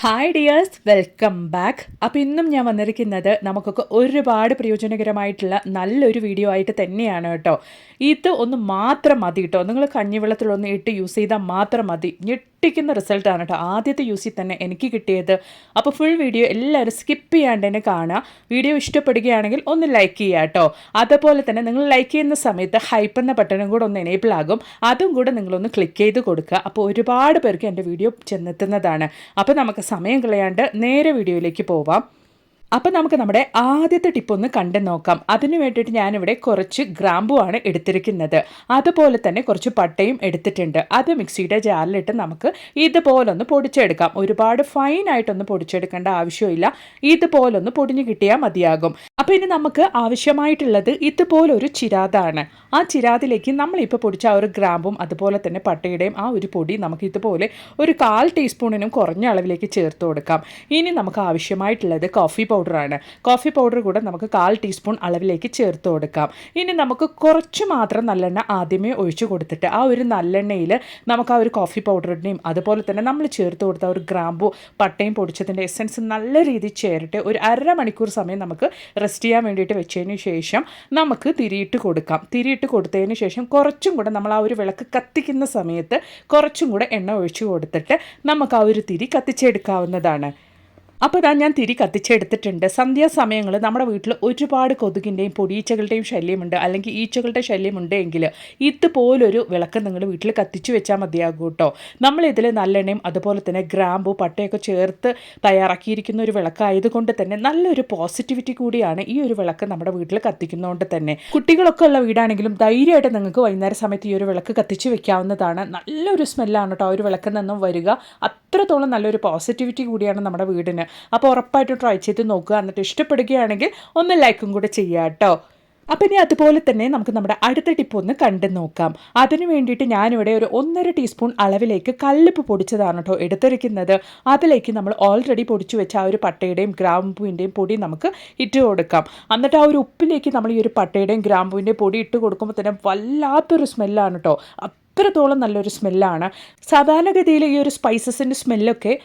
Hi dears, welcome back. അപ്പോൾ ഇന്നും ഞാൻ വന്നിരിക്കുന്നത് നമുക്കൊക്കെ ഒരുപാട് പ്രയോജനകരമായിട്ടുള്ള നല്ലൊരു വീഡിയോ ആയിട്ട് തന്നെയാണ് കേട്ടോ. ഇത് ഒന്ന് മാത്രം മതി കേട്ടോ, നിങ്ങൾ കഞ്ഞിവെള്ളത്തിലൊന്ന് ഇട്ട് യൂസ് ചെയ്താൽ മാത്രം മതി. ഞെട്ടിക്കുന്ന റിസൾട്ടാണ് കേട്ടോ ആദ്യത്തെ യൂസിൽ തന്നെ എനിക്ക് കിട്ടിയത്. അപ്പോൾ ഫുൾ വീഡിയോ എല്ലാവരും സ്കിപ്പ് ചെയ്യാണ്ട് തന്നെ കാണുക. വീഡിയോ ഇഷ്ടപ്പെടുകയാണെങ്കിൽ ഒന്ന് ലൈക്ക് ചെയ്യുക കേട്ടോ. അതുപോലെ തന്നെ നിങ്ങൾ ലൈക്ക് ചെയ്യുന്ന സമയത്ത് ഹൈപ്പ് എന്ന ബട്ടണും കൂടെ ഒന്ന് എനേബിൾ ആകും, അതും കൂടെ നിങ്ങളൊന്ന് ക്ലിക്ക് ചെയ്ത് കൊടുക്കുക. അപ്പോൾ ഒരുപാട് പേർക്ക് എൻ്റെ വീഡിയോ ചെന്നെത്തുന്നതാണ്. അപ്പോൾ നമുക്ക് സമയം കളയാണ്ട് നേരെ വീഡിയോയിലേക്ക് പോവാം. അപ്പം നമുക്ക് നമ്മുടെ ആദ്യത്തെ ടിപ്പ് ഒന്ന് കണ്ടു നോക്കാം. അതിന് വേണ്ടിയിട്ട് ഞാനിവിടെ കുറച്ച് ഗ്രാമ്പു ആണ് എടുത്തിരിക്കുന്നത്. അതുപോലെ തന്നെ കുറച്ച് പട്ടയും എടുത്തിട്ടുണ്ട്. അത് മിക്സിയുടെ ജാറിലിട്ട് നമുക്ക് ഇതുപോലൊന്ന് പൊടിച്ചെടുക്കാം. ഒരുപാട് ഫൈനായിട്ടൊന്ന് പൊടിച്ചെടുക്കേണ്ട ആവശ്യമില്ല, ഇതുപോലൊന്ന് പൊടിഞ്ഞു കിട്ടിയാൽ മതിയാകും. അപ്പോൾ ഇനി നമുക്ക് ആവശ്യമായിട്ടുള്ളത് ഇതുപോലൊരു ചിരാതാണ്. ആ ചിരാതിലേക്ക് നമ്മളിപ്പോൾ പൊടിച്ച ആ ഒരു ഗ്രാമ്പും അതുപോലെ തന്നെ പട്ടയുടെയും ആ ഒരു പൊടി നമുക്ക് ഇതുപോലെ ഒരു 1/4 ടീസ്പൂണിനും കുറഞ്ഞ അളവിലേക്ക് ചേർത്ത് കൊടുക്കാം. ഇനി നമുക്ക് ആവശ്യമായിട്ടുള്ളത് കോഫി പൗഡറാണ്. കോഫി പൗഡർ കൂടെ നമുക്ക് 1/4 ടീസ്പൂൺ അളവിലേക്ക് ചേർത്ത് കൊടുക്കാം. ഇനി നമുക്ക് കുറച്ച് മാത്രം നല്ലെണ്ണ ആദ്യമേ ഒഴിച്ചു കൊടുത്തിട്ട് ആ ഒരു നല്ലെണ്ണയിൽ നമുക്ക് ആ ഒരു കോഫി പൗഡറിൻ്റെയും അതുപോലെ തന്നെ നമ്മൾ ചേർത്ത് കൊടുത്ത ഒരു ഗ്രാമ്പു പട്ടയും പൊടിച്ചതിൻ്റെ എസൻസ് നല്ല രീതിയിൽ ചേർത്ത് ഒരു 1/2 മണിക്കൂർ സമയം നമുക്ക് റെസ്റ്റ് ചെയ്യാൻ വേണ്ടിയിട്ട് വെച്ചതിന് ശേഷം നമുക്ക് തിരിയിട്ട് കൊടുക്കാം. തിരിയിട്ട് കൊടുത്തതിന് ശേഷം കുറച്ചും കൂടെ നമ്മൾ ആ ഒരു വിളക്ക് കത്തിക്കുന്ന സമയത്ത് കുറച്ചും കൂടെ എണ്ണ ഒഴിച്ചു കൊടുത്തിട്ട് നമുക്ക് ആ ഒരു തിരി കത്തിച്ചെടുക്കാവുന്നതാണ്. അപ്പോൾ ഞാൻ തിരി കത്തിച്ചെടുത്തിട്ടുണ്ട്. സന്ധ്യാസമയങ്ങൾ നമ്മുടെ വീട്ടിൽ ഒരുപാട് കൊതുകിൻ്റെയും പൊടിയീച്ചകളുടെയും ശല്യമുണ്ട്, അല്ലെങ്കിൽ ഈച്ചകളുടെ ശല്യമുണ്ട് എങ്കിൽ ഇതുപോലൊരു വിളക്ക് നിങ്ങൾ വീട്ടിൽ കത്തിച്ച് വെച്ചാൽ മതിയാകും കേട്ടോ. നമ്മളിതിൽ നല്ലെണ്ണയും അതുപോലെ തന്നെ ഗ്രാമ്പു പട്ടയൊക്കെ ചേർത്ത് തയ്യാറാക്കിയിരിക്കുന്ന ഒരു വിളക്കായതുകൊണ്ട് തന്നെ നല്ലൊരു പോസിറ്റിവിറ്റി കൂടിയാണ് ഈ ഒരു വിളക്ക് നമ്മുടെ വീട്ടിൽ കത്തിക്കുന്നതുകൊണ്ട് തന്നെ. കുട്ടികളൊക്കെ ഉള്ള വീടാണെങ്കിലും ധൈര്യമായിട്ട് നിങ്ങൾക്ക് വൈകുന്നേര സമയത്ത് ഈ ഒരു വിളക്ക് കത്തിച്ച് വെക്കാവുന്നതാണ്. നല്ലൊരു സ്മെല്ലാണ് കേട്ടോ ആ ഒരു വിളക്കിൽ നിന്നും വരിക. അത്രത്തോളം നല്ലൊരു പോസിറ്റിവിറ്റി കൂടിയാണ് നമ്മുടെ വീടിന്. അപ്പോൾ ഉറപ്പായിട്ടും ട്രൈ ചെയ്ത് നോക്കുക. എന്നിട്ട് ഇഷ്ടപ്പെടുകയാണെങ്കിൽ ഒന്ന് ലൈക്കും കൂടെ ചെയ്യുക കേട്ടോ. അപ്പം ഇനി അതുപോലെ തന്നെ നമുക്ക് നമ്മുടെ അടുത്ത ടിപ്പ് ഒന്ന് കണ്ടു നോക്കാം. അതിന് വേണ്ടിയിട്ട് ഞാനിവിടെ ഒരു 1.5 ടീസ്പൂൺ അളവിലേക്ക് കല്ലുപ്പ് പൊടിച്ചതാണ് കേട്ടോ എടുത്തിരിക്കുന്നത്. അതിലേക്ക് നമ്മൾ ഓൾറെഡി പൊടിച്ചു വെച്ച ആ ഒരു പട്ടയുടെയും ഗ്രാമ്പൂവിൻ്റെയും പൊടി നമുക്ക് ഇട്ട് കൊടുക്കാം. എന്നിട്ട് ആ ഒരു ഉപ്പിലേക്ക് നമ്മൾ ഈ ഒരു പട്ടയുടെയും ഗ്രാമ്പൂവിൻ്റെയും പൊടി ഇട്ട് കൊടുക്കുമ്പോൾ തന്നെ വല്ലാത്തൊരു സ്മെല്ലാണ് കേട്ടോ. അത്രത്തോളം നല്ലൊരു സ്മെല്ലാണ്. സാധാരണഗതിയിൽ ഈ ഒരു സ്പൈസസിൻ്റെ സ്മെല്ലൊക്കെ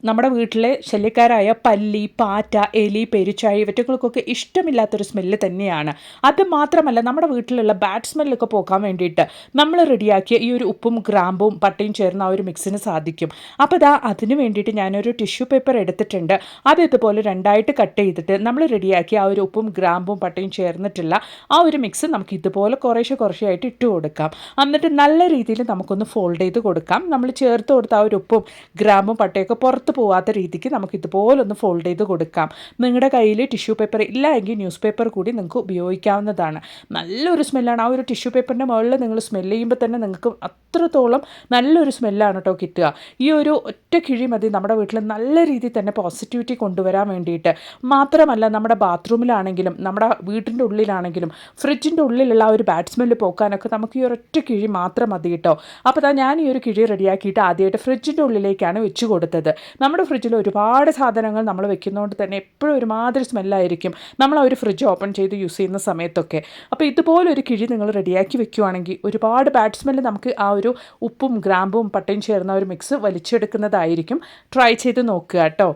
നമ്മുടെ വീട്ടിലെ ശല്യക്കാരായ പല്ലി, പാറ്റ, എലി, പെരുച്ചാഴി ഇവറ്റകൾക്കൊക്കെ ഇഷ്ടമില്ലാത്തൊരു സ്മെല്ല് തന്നെയാണ്. അത് മാത്രമല്ല നമ്മുടെ വീട്ടിലുള്ള ബാഡ് സ്മെല്ലൊക്കെ പോകാൻ വേണ്ടിയിട്ട് നമ്മൾ റെഡിയാക്കിയ ഈ ഒരു ഉപ്പും ഗ്രാമ്പും പട്ടയും ചേർന്ന ആ ഒരു മിക്സിന് സാധിക്കും. അപ്പോൾ അതിന് വേണ്ടിയിട്ട് ഞാനൊരു ടിഷ്യൂ പേപ്പർ എടുത്തിട്ടുണ്ട്. അത് ഇതുപോലെ 2ആയിട്ട് കട്ട് ചെയ്തിട്ട് നമ്മൾ റെഡിയാക്കിയ ആ ഒരു ഉപ്പും ഗ്രാമ്പും പട്ടയും ചേർന്നിട്ടുള്ള ആ ഒരു മിക്സ് നമുക്ക് ഇതുപോലെ കുറേശ്ശെയായിട്ട് ഇട്ട് കൊടുക്കാം. എന്നിട്ട് നല്ല രീതിയിൽ നമുക്കൊന്ന് ഫോൾഡ് ചെയ്ത് കൊടുക്കാം. നമ്മൾ ചേർത്ത് കൊടുത്ത ആ ഒരു ഉപ്പും ഗ്രാമ്പും പട്ടയൊക്കെ പുറത്ത് പോവാത്ത രീതിക്ക് നമുക്ക് ഇതുപോലൊന്ന് ഫോൾഡ് ചെയ്ത് കൊടുക്കാം. നിങ്ങളുടെ കയ്യിൽ ടിഷ്യൂ പേപ്പർ ഇല്ല എങ്കിൽ ന്യൂസ് പേപ്പർ കൂടി നിങ്ങൾക്ക് ഉപയോഗിക്കാവുന്നതാണ്. നല്ലൊരു സ്മെല്ലാണ്. ആ ഒരു ടിഷ്യൂ പേപ്പറിൻ്റെ മുകളിൽ നിങ്ങൾ സ്മെല്ല് ചെയ്യുമ്പോൾ തന്നെ നിങ്ങൾക്ക് അത്രത്തോളം നല്ലൊരു സ്മെല്ലാണ് കേട്ടോ കിട്ടുക. ഈ ഒരു ഒറ്റ കിഴി മതി നമ്മുടെ വീട്ടിൽ നല്ല രീതിയിൽ തന്നെ പോസിറ്റിവിറ്റി കൊണ്ടുവരാൻ വേണ്ടിയിട്ട്. മാത്രമല്ല നമ്മുടെ ബാത്റൂമിലാണെങ്കിലും നമ്മുടെ വീട്ടിൻ്റെ ഉള്ളിലാണെങ്കിലും ഫ്രിഡ്ജിൻ്റെ ഉള്ളിലുള്ള ആ ഒരു ബാഡ് സ്മെല്ല് പോക്കാനൊക്കെ നമുക്ക് ഈ ഒരൊറ്റ കിഴി മാത്രം മതി കേട്ടോ. അപ്പോൾ ഞാൻ ഈ ഒരു കിഴി റെഡിയാക്കിയിട്ട് ആദ്യമായിട്ട് ഫ്രിഡ്ജിൻ്റെ ഉള്ളിലേക്കാണ് വെച്ച് കൊടുത്തത്. നമ്മുടെ ഫ്രിഡ്ജിൽ ഒരുപാട് സാധനങ്ങൾ നമ്മൾ വെക്കുന്നതുകൊണ്ട് തന്നെ എപ്പോഴും ഒരുമാതിരി സ്മെല്ലായിരിക്കും നമ്മൾ ആ ഒരു ഫ്രിഡ്ജ് ഓപ്പൺ ചെയ്ത് യൂസ് ചെയ്യുന്ന സമയത്തൊക്കെ. അപ്പോൾ ഇതുപോലൊരു കിഴി നിങ്ങൾ റെഡിയാക്കി വെക്കുകയാണെങ്കിൽ ഒരുപാട് ബാഡ് സ്മെല്ല് നമുക്ക് ആ ഒരു ഉപ്പും ഗ്രാമ്പും പട്ടയും ചേർന്ന ഒരു മിക്സ് വലിച്ചെടുക്കുന്നതായിരിക്കും. ട്രൈ ചെയ്ത് നോക്കുക കേട്ടോ.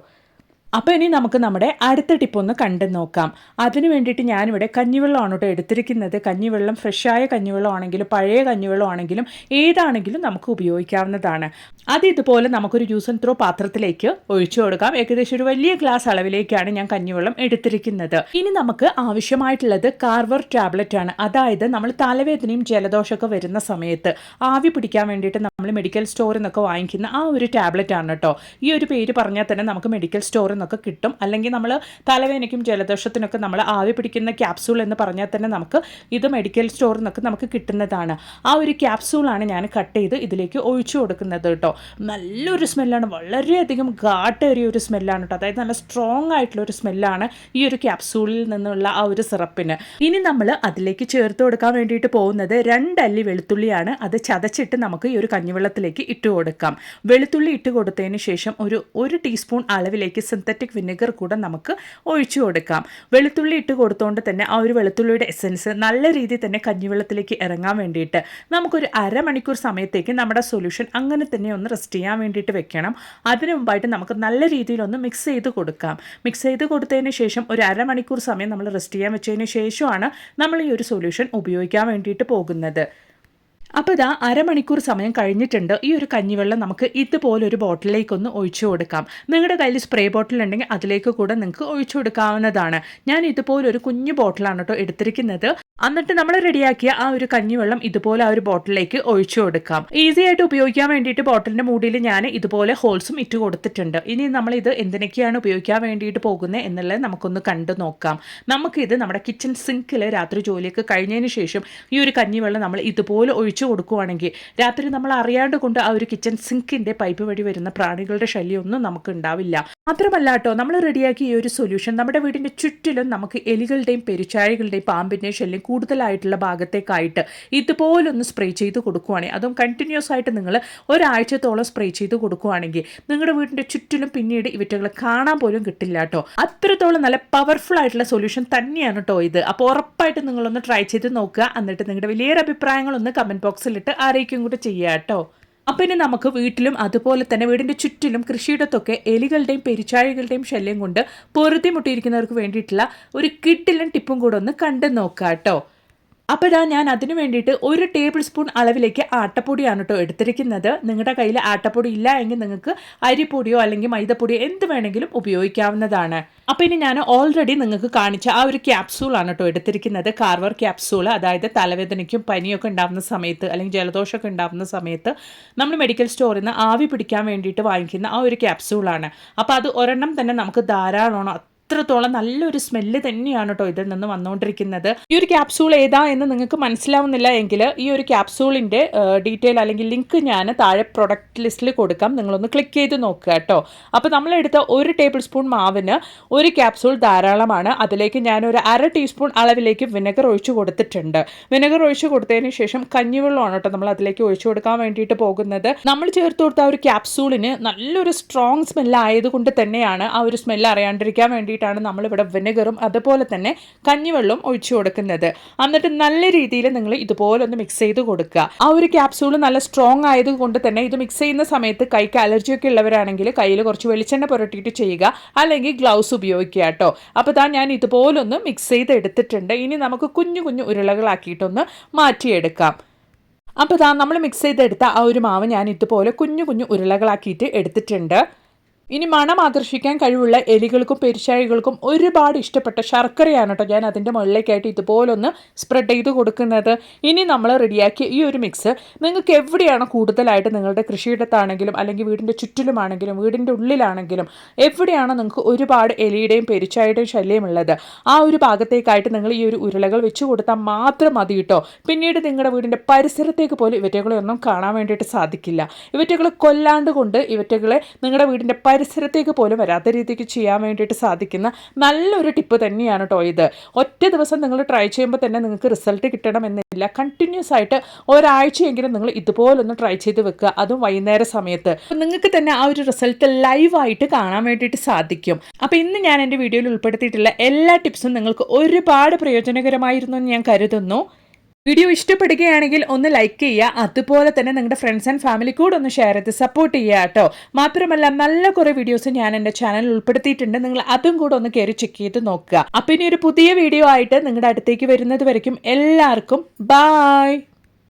അപ്പോൾ ഇനി നമുക്ക് നമ്മുടെ അടുത്ത ടിപ്പ് ഒന്ന് കണ്ടു നോക്കാം. അതിന് വേണ്ടിയിട്ട് ഞാനിവിടെ കഞ്ഞിവെള്ളമാണ് കേട്ടോ എടുത്തിരിക്കുന്നത്. കഞ്ഞിവെള്ളം ഫ്രഷായ കഞ്ഞിവെള്ളമാണെങ്കിലും പഴയ കഞ്ഞിവെള്ളമാണെങ്കിലും ഏതാണെങ്കിലും നമുക്ക് ഉപയോഗിക്കാവുന്നതാണ്. അത് ഇതുപോലെ നമുക്കൊരു യൂസ് ആൻഡ് ത്രോ പാത്രത്തിലേക്ക് ഒഴിച്ചു കൊടുക്കാം. ഏകദേശം ഒരു വലിയ ഗ്ലാസ് അളവിലേക്കാണ് ഞാൻ കഞ്ഞിവെള്ളം എടുത്തിരിക്കുന്നത്. ഇനി നമുക്ക് ആവശ്യമായിട്ടുള്ളത് കാർവർ ടാബ്ലറ്റ് ആണ്. അതായത് നമ്മൾ തലവേദനയും ജലദോഷമൊക്കെ വരുന്ന സമയത്ത് ആവി പിടിക്കാൻ വേണ്ടിയിട്ട് നമ്മൾ മെഡിക്കൽ സ്റ്റോറിൽ നിന്നൊക്കെ വാങ്ങിക്കുന്ന ആ ഒരു ടാബ്ലറ്റ് ആണ് കേട്ടോ. ഈ ഒരു പേര് പറഞ്ഞാൽ തന്നെ നമുക്ക് മെഡിക്കൽ സ്റ്റോറിൽ നിന്നൊക്കെ കിട്ടും. അല്ലെങ്കിൽ നമ്മൾ തലവേദനയ്ക്കും ജലദോഷത്തിനൊക്കെ നമ്മൾ ആവി പിടിക്കുന്ന ക്യാപ്സൂൾ എന്ന് പറഞ്ഞാൽ തന്നെ നമുക്ക് ഇത് മെഡിക്കൽ സ്റ്റോറിൽ നിന്നൊക്കെ നമുക്ക് കിട്ടുന്നതാണ്. ആ ഒരു ക്യാപ്സൂളാണ് ഞാൻ കട്ട് ചെയ്ത് ഇതിലേക്ക് ഒഴിച്ചു കൊടുക്കുന്നത് കേട്ടോ. നല്ലൊരു സ്മെല്ലാണ്, വളരെയധികം ഘാട്ടേറിയ ഒരു സ്മെല്ലാണ് കേട്ടോ. അതായത് നല്ല സ്ട്രോങ് ആയിട്ടുള്ള ഒരു സ്മെല്ലാണ് ഈ ഒരു ക്യാപ്സൂളിൽ നിന്നുള്ള ആ ഒരു സിറപ്പിന്. ഇനി നമ്മൾ അതിലേക്ക് ചേർത്ത് കൊടുക്കാൻ വേണ്ടിയിട്ട് പോകുന്നത് 2 അല്ലി വെളുത്തുള്ളിയാണ്. അത് ചതച്ചിട്ട് നമുക്ക് ഈ ഒരു കഞ്ഞിവെള്ളത്തിലേക്ക് ഇട്ട് കൊടുക്കാം. വെളുത്തുള്ളി ഇട്ട് കൊടുത്തതിന് ശേഷം ഒരു ടീസ്പൂൺ അളവിലേക്ക് സിന്തറ്റിക് വിനെഗർ കൂടെ നമുക്ക് ഒഴിച്ചു കൊടുക്കാം. വെളുത്തുള്ളി ഇട്ട് കൊടുത്തുകൊണ്ട് തന്നെ ആ ഒരു വെളുത്തുള്ളിയുടെ എസൻസ് നല്ല രീതിയിൽ തന്നെ കഞ്ഞിവെള്ളത്തിലേക്ക് ഇറങ്ങാൻ വേണ്ടിയിട്ട് നമുക്കൊരു അരമണിക്കൂർ സമയത്തേക്ക് നമ്മുടെ സൊല്യൂഷൻ അങ്ങനെ തന്നെ ഒന്ന് റെസ്റ്റ് ചെയ്യാൻ വേണ്ടിയിട്ട് വെക്കണം. അതിനു മുമ്പായിട്ട് നമുക്ക് നല്ല രീതിയിലൊന്ന് മിക്സ് ചെയ്ത് കൊടുക്കാം. മിക്സ് ചെയ്ത് കൊടുത്തതിന് ശേഷം ഒരു അരമണിക്കൂർ സമയം നമ്മൾ റെസ്റ്റ് ചെയ്യാൻ വെച്ചതിന് ശേഷമാണ് നമ്മൾ ഈ ഒരു സൊല്യൂഷൻ ഉപയോഗിക്കാൻ വേണ്ടിയിട്ട് പോകുന്നത്. അപ്പോൾ ഇതാ അരമണിക്കൂർ സമയം കഴിഞ്ഞിട്ടുണ്ട്. ഈ ഒരു കഞ്ഞിവെള്ളം നമുക്ക് ഇതുപോലൊരു ബോട്ടിലേക്കൊന്ന് ഒഴിച്ചു കൊടുക്കാം. നിങ്ങളുടെ കയ്യിൽ സ്പ്രേ ബോട്ടിൽ ഉണ്ടെങ്കിൽ അതിലേക്ക് കൂടെ നിങ്ങൾക്ക് ഒഴിച്ചു കൊടുക്കാവുന്നതാണ്. ഞാൻ ഇതുപോലൊരു കുഞ്ഞു ബോട്ടിലാണ് കേട്ടോ എടുത്തിരിക്കുന്നത്. എന്നിട്ട് നമ്മൾ റെഡിയാക്കിയ ആ ഒരു കഞ്ഞിവെള്ളം ഇതുപോലെ ആ ഒരു ബോട്ടിലേക്ക് ഒഴിച്ചു കൊടുക്കാം. ഈസി ആയിട്ട് ഉപയോഗിക്കാൻ വേണ്ടിയിട്ട് ബോട്ടിലിൻ്റെ മൂടിയിൽ ഞാൻ ഇതുപോലെ ഹോൾസും ഇട്ട് കൊടുത്തിട്ടുണ്ട്. ഇനി നമ്മളിത് എന്തിനൊക്കെയാണ് ഉപയോഗിക്കാൻ വേണ്ടിയിട്ട് പോകുന്നത് എന്നുള്ളത് നമുക്കൊന്ന് കണ്ടു നോക്കാം. നമുക്കിത് നമ്മുടെ കിച്ചൺ സിങ്കിൽ രാത്രി ജോലിയൊക്കെ കഴിഞ്ഞതിന് ശേഷം ഈ ഒരു കഞ്ഞിവെള്ളം നമ്മൾ ഇതുപോലെ ഒഴിച്ചു കൊടുക്കുകയാണെങ്കിൽ രാത്രി നമ്മൾ അറിയാണ്ട് കൊണ്ട് ആ ഒരു കിച്ചൺ സിങ്കിൻ്റെ പൈപ്പ് വഴി വരുന്ന പ്രാണികളുടെ ശല്യമൊന്നും നമുക്ക് ഉണ്ടാവില്ല. മാത്രമല്ല കേട്ടോ, നമ്മൾ റെഡിയാക്കി ഈ ഒരു സൊല്യൂഷൻ നമ്മുടെ വീടിൻ്റെ ചുറ്റിലും നമുക്ക് എലികളുടെയും പെരുച്ചാഴികളുടെയും പാമ്പിൻ്റെയും ശല്യം കൂടുതലായിട്ടുള്ള ഭാഗത്തേക്കായിട്ട് ഇതുപോലൊന്ന് സ്പ്രേ ചെയ്ത് കൊടുക്കുകയാണെങ്കിൽ, അതും കണ്ടിന്യൂസ് ആയിട്ട് നിങ്ങൾ ഒരാഴ്ചത്തോളം സ്പ്രേ ചെയ്ത് കൊടുക്കുകയാണെങ്കിൽ നിങ്ങളുടെ വീടിൻ്റെ ചുറ്റിലും പിന്നീട് ഇവറ്റകൾ കാണാൻ പോലും കിട്ടില്ല കേട്ടോ. അത്രത്തോളം നല്ല പവർഫുൾ ആയിട്ടുള്ള സൊല്യൂഷൻ തന്നെയാണ് കേട്ടോ ഇത്. അപ്പോൾ ഉറപ്പായിട്ട് നിങ്ങളൊന്ന് ട്രൈ ചെയ്ത് നോക്കുക. എന്നിട്ട് നിങ്ങളുടെ വലിയൊരു അഭിപ്രായങ്ങളൊന്ന് കമൻറ്റ് ബോക്സിലിട്ട് അറിയിക്കും കൂടെ ചെയ്യുക കേട്ടോ. അപ്പം ഇനി നമുക്ക് വീട്ടിലും അതുപോലെ തന്നെ വീടിൻ്റെ ചുറ്റിലും കൃഷിയിടത്തൊക്കെ എലികളുടെയും പെരുച്ചാഴികളുടെയും ശല്യം കൊണ്ട് പൊറുതിമുട്ടിയിരിക്കുന്നവർക്ക് വേണ്ടിയിട്ടുള്ള ഒരു കിഡിലൻ ടിപ്പും കൂടെ ഒന്ന് കണ്ടു നോക്കാം കേട്ടോ. അപ്പോൾ ഇതാ ഞാൻ അതിന് വേണ്ടിയിട്ട് 1 ടേബിൾ സ്പൂൺ അളവിലേക്ക് ആട്ടപ്പൊടിയാണ് കേട്ടോ എടുത്തിരിക്കുന്നത്. നിങ്ങളുടെ കയ്യിൽ ആട്ടപ്പൊടി ഇല്ല എങ്കിൽ നിങ്ങൾക്ക് അരിപ്പൊടിയോ അല്ലെങ്കിൽ മൈദപ്പൊടിയോ എന്ത് വേണമെങ്കിലും ഉപയോഗിക്കാവുന്നതാണ്. അപ്പോൾ ഇനി ഞാൻ ഓൾറെഡി നിങ്ങൾക്ക് കാണിച്ച ആ ഒരു ക്യാപ്സൂളാണ് കേട്ടോ എടുത്തിരിക്കുന്നത്. കാർവർ ക്യാപ്സൂൾ, അതായത് തലവേദനയ്ക്കും പനിയൊക്കെ ഉണ്ടാകുന്ന സമയത്ത് അല്ലെങ്കിൽ ജലദോഷമൊക്കെ ഉണ്ടാകുന്ന സമയത്ത് നമ്മൾ മെഡിക്കൽ സ്റ്റോറിൽ നിന്ന് ആവി പിടിക്കാൻ വേണ്ടിയിട്ട് വാങ്ങിക്കുന്ന ആ ഒരു ക്യാപ്സൂളാണ്. അപ്പോൾ അത് ഒരെണ്ണം തന്നെ നമുക്ക് ധാരാളമാണ്. അത്രത്തോളം നല്ലൊരു സ്മെല്ല് തന്നെയാണ് കേട്ടോ ഇതിൽ നിന്ന് വന്നുകൊണ്ടിരിക്കുന്നത്. ഈ ഒരു ക്യാപ്സൂൾ ഏതാ എന്ന് നിങ്ങൾക്ക് മനസ്സിലാവുന്നില്ല എങ്കിൽ ഈ ഒരു ക്യാപ്സൂളിൻ്റെ ഡീറ്റെയിൽ അല്ലെങ്കിൽ ലിങ്ക് ഞാൻ താഴെ പ്രൊഡക്റ്റ് ലിസ്റ്റിൽ കൊടുക്കാം. നിങ്ങളൊന്ന് ക്ലിക്ക് ചെയ്ത് നോക്കുക കേട്ടോ. അപ്പോൾ നമ്മളെടുത്ത 1 ടേബിൾ സ്പൂൺ മാവിന് 1 ക്യാപ്സൂൾ ധാരാളമാണ്. അതിലേക്ക് ഞാനൊരു 1/2 ടീസ്പൂൺ അളവിലേക്ക് വിനെഗർ ഒഴിച്ചു കൊടുത്തിട്ടുണ്ട്. വിനെഗർ ഒഴിച്ചു കൊടുത്തതിന് ശേഷം കഞ്ഞിവെള്ളമാണ് കേട്ടോ നമ്മൾ അതിലേക്ക് ഒഴിച്ചു കൊടുക്കാൻ വേണ്ടിയിട്ട് പോകുന്നത്. നമ്മൾ ചേർത്ത് കൊടുത്ത ആ ഒരു ക്യാപ്സൂളിന് നല്ലൊരു സ്ട്രോങ് സ്മെല്ല് ആയതുകൊണ്ട് തന്നെയാണ് ആ ഒരു സ്മെല്ല് അറിയാണ്ടിരിക്കാൻ വേണ്ടി നമ്മളിവിടെ വിനെഗറും അതുപോലെ തന്നെ കഞ്ഞിവെള്ളവും ഒഴിച്ചു കൊടുക്കുന്നത്. എന്നിട്ട് നല്ല രീതിയിൽ നിങ്ങൾ ഇതുപോലെ ഒന്ന് മിക്സ് ചെയ്ത് കൊടുക്കുക. ആ ഒരു ക്യാപ്സൂൾ നല്ല സ്ട്രോങ് ആയതുകൊണ്ട് തന്നെ ഇത് മിക്സ് ചെയ്യുന്ന സമയത്ത് കൈക്ക് അലർജിയൊക്കെ ഉള്ളവരാണെങ്കിൽ കയ്യിൽ കുറച്ച് വെളിച്ചെണ്ണ പുരട്ടിയിട്ട് ചെയ്യുക, അല്ലെങ്കിൽ ഗ്ലൗസ് ഉപയോഗിക്കുക കേട്ടോ. അപ്പോൾ ഞാൻ ഇതുപോലൊന്ന് മിക്സ് ചെയ്ത് എടുത്തിട്ടുണ്ട്. ഇനി നമുക്ക് കുഞ്ഞു കുഞ്ഞു ഉരുളകളാക്കിയിട്ടൊന്ന് മാറ്റിയെടുക്കാം. അപ്പോൾ നമ്മൾ മിക്സ് ചെയ്തെടുത്ത ആ ഒരു മാവ് ഞാൻ ഇതുപോലെ കുഞ്ഞു കുഞ്ഞു ഉരുളകളാക്കിയിട്ട് എടുത്തിട്ടുണ്ട്. ഇനി മണം ആകർഷിക്കാൻ കഴിവുള്ള എലികൾക്കും പെരുച്ചാഴികൾക്കും ഒരുപാട് ഇഷ്ടപ്പെട്ട ശർക്കരയാണ് കേട്ടോ ഞാൻ അതിൻ്റെ മുകളിലേക്കായിട്ട് ഇതുപോലൊന്ന് സ്പ്രെഡ് ചെയ്ത് കൊടുക്കുന്നത്. ഇനി നമ്മൾ റെഡിയാക്കിയ ഈ ഒരു മിക്സ് നിങ്ങൾക്ക് എവിടെയാണ് കൂടുതലായിട്ട് നിങ്ങളുടെ കൃഷിയിടത്താണെങ്കിലും അല്ലെങ്കിൽ വീടിൻ്റെ ചുറ്റിലുമാണെങ്കിലും വീടിൻ്റെ ഉള്ളിലാണെങ്കിലും എവിടെയാണോ നിങ്ങൾക്ക് ഒരുപാട് എലിയുടെയും പെരുച്ചാഴിയുടെയും ശല്യമുള്ളത് ആ ഒരു ഭാഗത്തേക്കായിട്ട് നിങ്ങൾ ഈ ഒരു ഉരുളകൾ വെച്ച് കൊടുത്താൽ മാത്രം മതി കേട്ടോ. പിന്നീട് നിങ്ങളുടെ വീടിൻ്റെ പരിസരത്തേക്ക് പോലും ഇവറ്റകളെ ഒന്നും കാണാൻ വേണ്ടിയിട്ട് സാധിക്കില്ല. ഇവറ്റകളെ കൊല്ലാണ്ട് കൊണ്ട് ഇവറ്റകളെ നിങ്ങളുടെ വീടിൻ്റെ പരിസരത്തേക്ക് പോലും വരാത്ത രീതിക്ക് ചെയ്യാൻ വേണ്ടിയിട്ട് സാധിക്കുന്ന നല്ലൊരു ടിപ്പ് തന്നെയാണ് കേട്ടോ ഇത്. ഒറ്റ ദിവസം നിങ്ങൾ ട്രൈ ചെയ്യുമ്പോൾ തന്നെ നിങ്ങൾക്ക് റിസൾട്ട് കിട്ടണമെന്നില്ല. കണ്ടിന്യൂസ് ആയിട്ട് ഒരാഴ്ചയെങ്കിലും നിങ്ങൾ ഇതുപോലൊന്ന് ട്രൈ ചെയ്ത് വെക്കുക, അതും വൈകുന്നേര സമയത്ത്. അപ്പം നിങ്ങൾക്ക് തന്നെ ആ ഒരു റിസൾട്ട് ലൈവായിട്ട് കാണാൻ വേണ്ടിയിട്ട് സാധിക്കും. അപ്പോൾ ഇന്ന് ഞാൻ എൻ്റെ വീഡിയോയിൽ ഉൾപ്പെടുത്തിയിട്ടുള്ള എല്ലാ ടിപ്സും നിങ്ങൾക്ക് ഒരുപാട് പ്രയോജനകരമായിരുന്നു എന്ന് ഞാൻ കരുതുന്നു. വീഡിയോ ഇഷ്ടപ്പെടുകയാണെങ്കിൽ ഒന്ന് ലൈക്ക് ചെയ്യുക, അതുപോലെ തന്നെ നിങ്ങളുടെ ഫ്രണ്ട്സ് ആൻഡ് ഫാമിലി കൂടെ ഒന്ന് ഷെയർ ചെയ്ത് സപ്പോർട്ട് ചെയ്യുക കേട്ടോ. മാത്രമല്ല നല്ല കുറേ വീഡിയോസ് ഞാൻ എൻ്റെ ചാനലിൽ ഉൾപ്പെടുത്തിയിട്ടുണ്ട്, നിങ്ങൾ അതും കൂടെ ഒന്ന് കയറി ചെക്ക് ചെയ്ത് നോക്കുക. അപ്പം ഇനി ഒരു പുതിയ വീഡിയോ ആയിട്ട് നിങ്ങളുടെ അടുത്തേക്ക് വരുന്നത് വരയ്ക്കും എല്ലാവർക്കും ബായ്.